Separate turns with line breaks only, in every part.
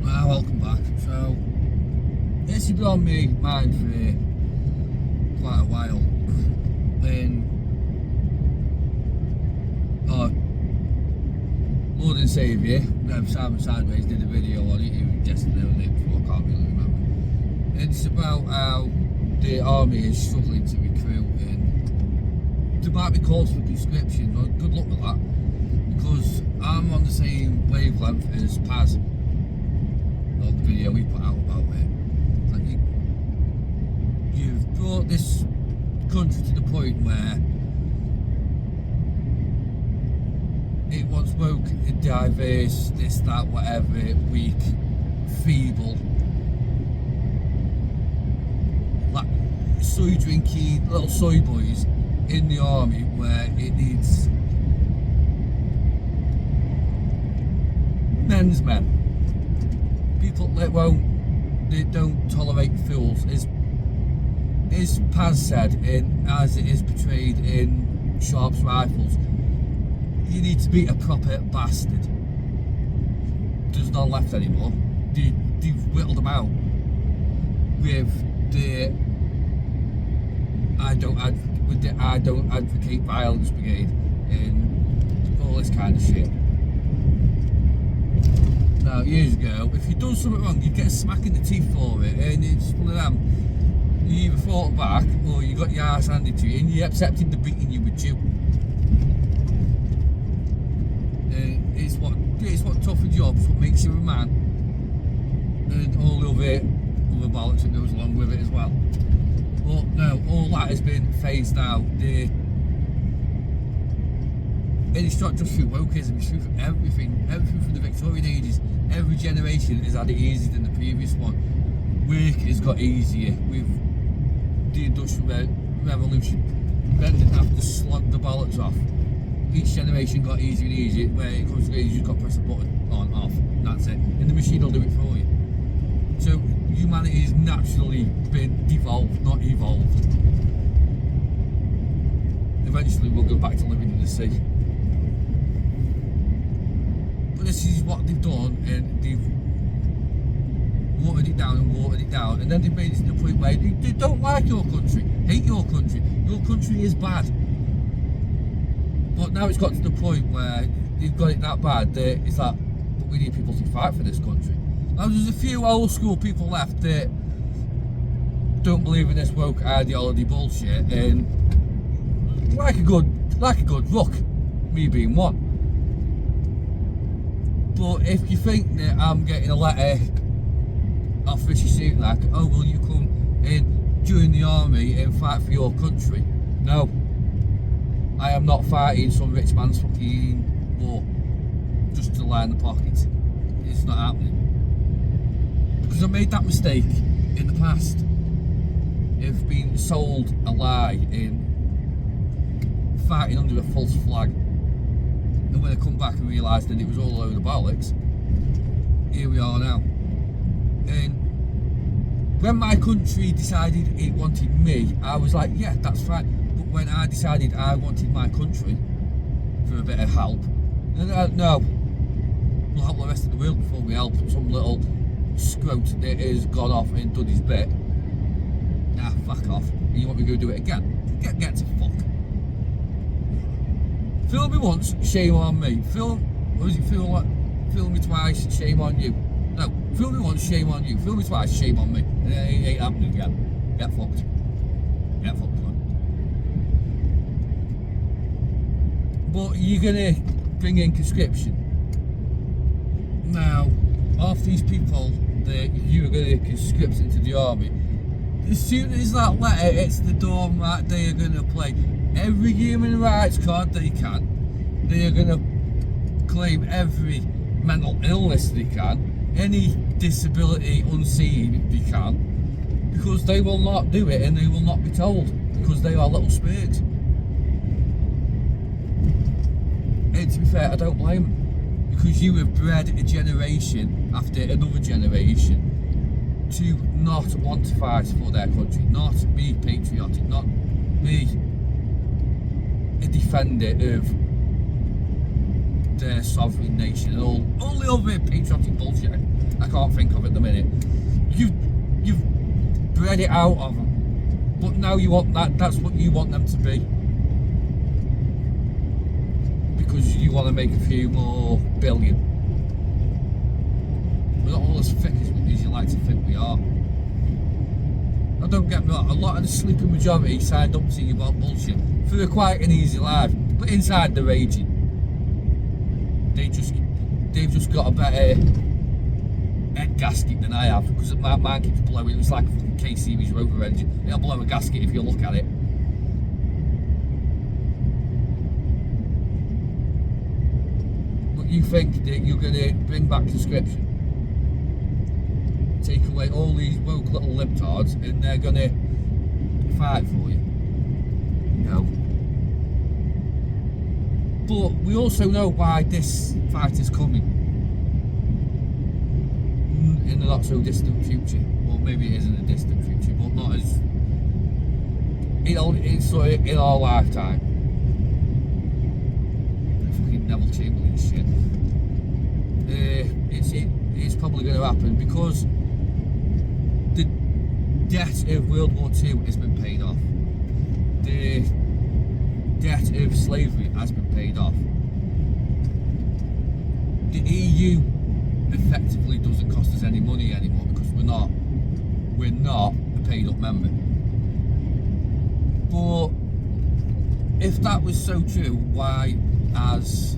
Welcome back. So, this has been on my mind for quite a while. And Lord and Saviour, Simon Sideways did a video on it, even yesterday or the day before, I can't really remember. It's about how the army is struggling to recruit, and there might be calls for conscription. Well, good luck with that, because I'm on the same wavelength as Paz. The video we put out about it. Like you've brought this country to the point where it once woke, diverse, this, that, whatever, weak, feeble, like soy drinking little soy boys in the army, where it needs men's men. People that they don't tolerate fools, as Paz said, and as it is portrayed in Sharp's Rifles. You need to be a proper bastard. There's none left anymore. They've whittled them out with the I don't advocate violence brigade and all this kind of shit. Now, years ago, if you'd done something wrong, you'd get a smack in the teeth for it, and it's one of them. You either fought back, or you got your ass handed to you, and you accepted the beating you were due. It's what tougher jobs, what makes you a man, and all the other bollocks that goes along with it as well. But no, all that has been phased out. And it's not just through wokeism, it's through everything from the Victorian ages. Every generation has had it easier than the previous one. Work has got easier with the Industrial Revolution. Men didn't have to slog the bollocks off. Each generation got easier and easier. Where it comes to age, you just got to press a button on, off, that's it. And the machine will do it for you. So humanity has naturally been devolved, not evolved. Eventually we'll go back to living in the sea. This is what they've done, and they've watered it down, and then they've made it to the point where they don't like your country, hate your country. Your country is bad. But now it's got to the point where they've got it that bad that it's like, but we need people to fight for this country. Now there's a few old school people left that don't believe in this woke ideology bullshit, and like a good rook, me being one. But if you think that I'm getting a letter off Rishi Sunak, oh, will you come in, join the army and fight for your country? No. I am not fighting some rich man's fucking war just to line the pocket. It's not happening. Because I made that mistake in the past of being sold a lie and fighting under a false flag. And when I come back and realised that it was all over the bollocks, here we are now. And when my country decided it wanted me, I was like, yeah, that's fine. But when I decided I wanted my country for a bit of help, then no, we'll help the rest of the world before we help some little scrote that has gone off and done his bit. Nah, fuck off. And you want me to go do it again? Get to fuck. Film me once, shame on me. Film me twice, shame on you. No, film me once, shame on you. Film me twice, shame on me. And it ain't happening again. Get fucked. Get fucked, man. But you're gonna bring in conscription. Now, half these people that you're gonna conscript into the army, as soon as that letter hits the door, right, they are gonna play every human rights card they can. They are going to claim every mental illness they can, any disability unseen they can, because they will not do it and they will not be told, because they are little spirits. And to be fair, I don't blame them, because you have bred a generation after another generation to not want to fight for their country, not be patriotic, not be a defender of their sovereign nation and all the other patriotic bullshit I can't think of at the minute. You've bred it out of them, but now you want that's what you want them to be, because you want to make a few more billion. We're not all as thick as you like to think we are. Now don't get me wrong, a lot of the sleeping majority signed up to you about bullshit for quite an easy life, but inside they're raging. They've just got a better head gasket than I have, because mine keeps blowing. It's like a fucking K-series rover engine. It'll blow a gasket if you look at it. But you think that you're going to bring back conscription, take away all these woke little libtards, and they're going to fight for you? No. But we also know why this fight is coming in the not so distant future. Well, maybe it is in a distant future, but not as it's sort of in our lifetime. Fucking Neville Chamberlain shit. It's probably going to happen because the debt of World War II has been paid off. The debt of slavery has been paid off. The EU effectively doesn't cost us any money anymore because we're not a paid up member. But if that was so true, why has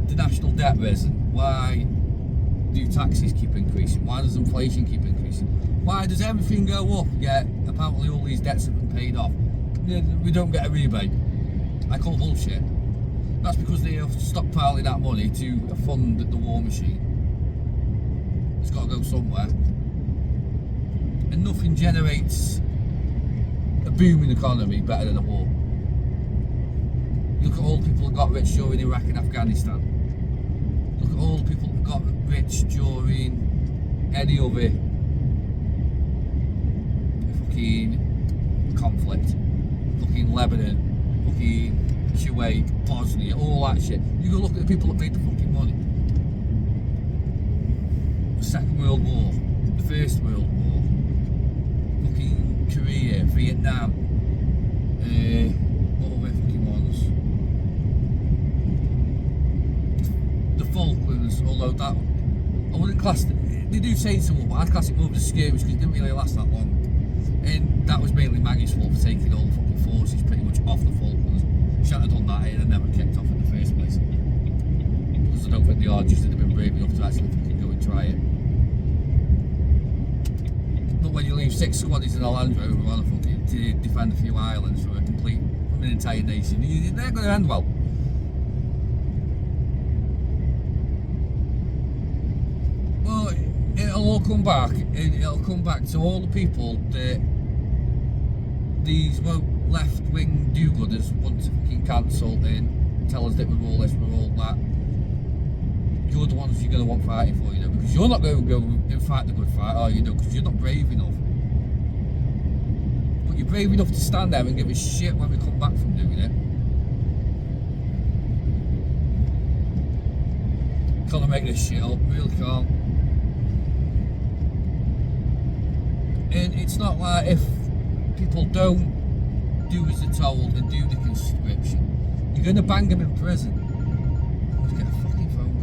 the national debt risen? Why do taxes keep increasing? Why does inflation keep increasing? Why does everything go up yet apparently all these debts have been paid off? We don't get a rebate. I call bullshit. That's because they are stockpiling that money to fund the war machine. It's got to go somewhere. And nothing generates a booming economy better than a war. Look at all the people that got rich during Iraq and Afghanistan. Look at all the people that got rich during any other fucking conflict. Fucking Lebanon, fucking Kuwait, Bosnia, all that shit. You go look at the people that made the fucking money. The Second World War, the First World War, fucking Korea, Vietnam, what other fucking ones? The Falklands, although that, I wouldn't class it, they do say so, but I'd class it more of a skirmish because it didn't really last that long. And that was mainly Maggie's fault for taking all the fucking forces pretty much off the Falklands. Shouldn't have done that, it'd have never kicked off in the first place. Because I don't think the Argies would have been brave enough to actually fucking go and try it. But when you leave 6 squaddies in a Land Rover on a fucking to defend a few islands from an entire nation, they're going to end well. Well, it'll all come back, and it'll come back to all the people that these left-wing do-gooders want to fucking cancel and tell us that we're all this, we're all that. You're the ones you're going to want fighting for, because you're not going to go and fight the good fight, are you? Because you're not brave enough. But you're brave enough to stand there and give a shit when we come back from doing it. Can't make this shit up, really can't. And it's not like if people don't do as they're told and do the conscription, you're going to bang them in prison. Let's get a fucking phone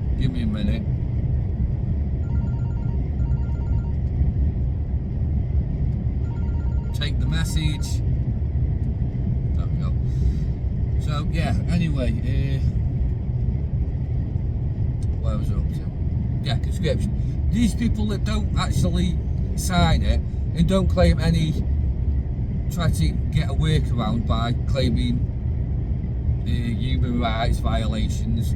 call. Give me a minute. Take the message. There we go. So yeah, anyway, where was I up to? Yeah, conscription. These people that don't actually sign it and don't claim any, try to get a workaround by claiming human rights violations,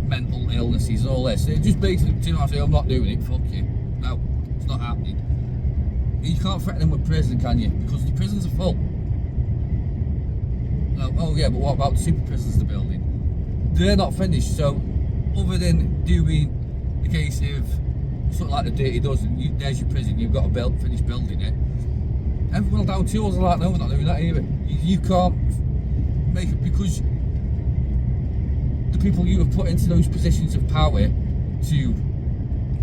mental illnesses, all this. They just basically say, I'm not doing it, fuck you. No, it's not happening. You can't threaten them with prison, can you? Because the prisons are full. No, oh yeah, but what about the super prisons they're building? They're not finished, so other than doing the case of something like the Dirty Dozen, there's your prison, you've got to finish building it. Everyone down tools are like, no, we're not doing that either. You can't because the people you have put into those positions of power to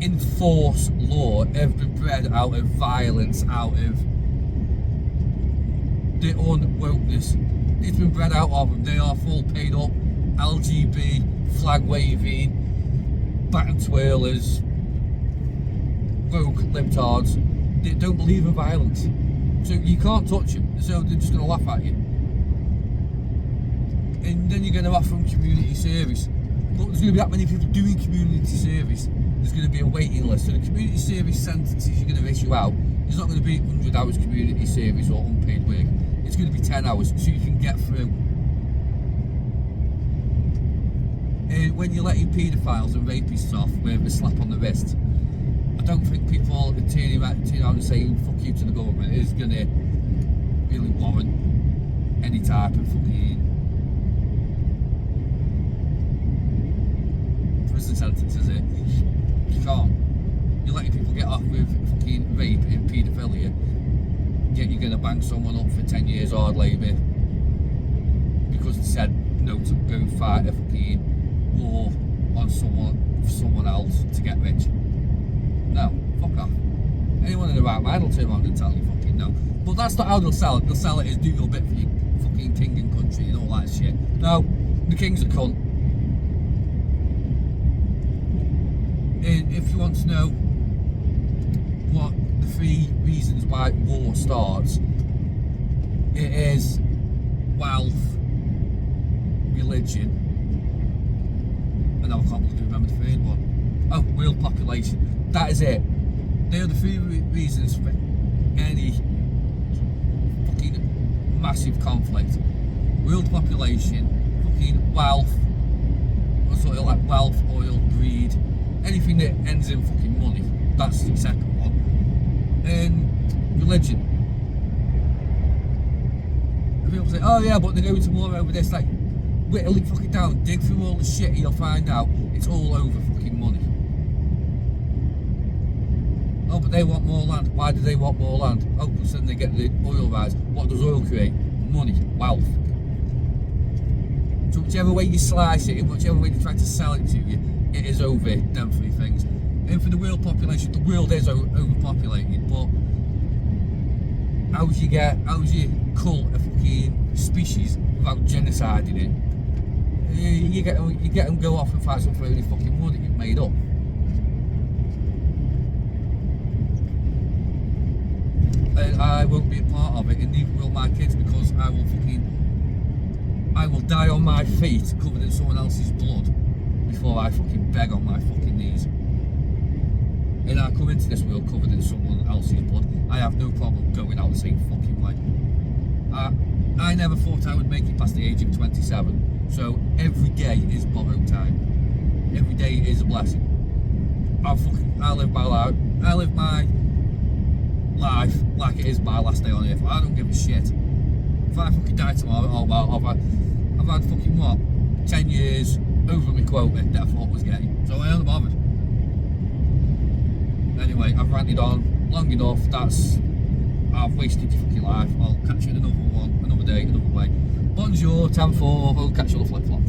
enforce law have been bred out of violence, out of their own wokeness. It's been bred out of them. They are full paid up LGB, flag waving, baton twirlers, woke libtards. They don't believe in violence. So you can't touch them. So they're just going to laugh at you. And then you're going to offer them community service. But there's going to be that many people doing community service. There's going to be a waiting list. So the community service sentences you're going to issue out is not going to be 100 hours community service or unpaid work. It's going to be 10 hours so you can get through. And when you're letting paedophiles and rapists off with a slap on the wrist, I don't think people turning around and saying fuck you to the government is going to really warrant any type of fucking prison sentence, is it? You can't. You're letting people get off with fucking rape and paedophilia, yet you're going to bang someone up for 10 years hard labour because they said no to go fight a fucking war on someone else to get rich. No, fuck off. Anyone in the right mind will turn around and tell you fucking no. But that's not how they'll sell it. They'll sell it as do your bit for your fucking king and country and all that shit. No, the king's a cunt. And if you want to know what the 3 reasons why war starts, it is wealth, religion, and I can't believe I remember the 3rd one. Oh, world population. That is it. They are the 3 reasons for any fucking massive conflict. World population, fucking wealth, or sort of like wealth, oil, greed, anything that ends in fucking money. That's the second one. And religion. And people say, oh yeah, but they're going to war over this. Like, whittle it fucking down, dig through all the shit and you'll find out it's all over fucking money. Oh, but they want more land. Why do they want more land? Oh, because then they get the oil rights. What does oil create? Money, wealth. So whichever way you slice it, and whichever way they try to sell it to you, it is over them 3 things. And for the world population, the world is overpopulated, but how do you cull a fucking species without genociding it? You get them go off and fight some for any fucking war that you've made up. And I won't be a part of it, and neither will my kids, because I will die on my feet covered in someone else's blood before I fucking beg on my fucking knees. And I come into this world covered in someone else's blood. I have no problem going out the same fucking way. I never thought I would make it past the age of 27, so every day is borrowed time. Every day is a blessing. I live my life like it is my last day on earth. I don't give a shit. If I fucking die tomorrow, oh well, I've had fucking what? 10 years over my quota that I thought I was getting. So I ain't bothered. Anyway, I've ranted on long enough. I've wasted your fucking life. I'll catch you in another one, another day, another way. Bonjour, 10-4, I'll catch you on the flip-flop.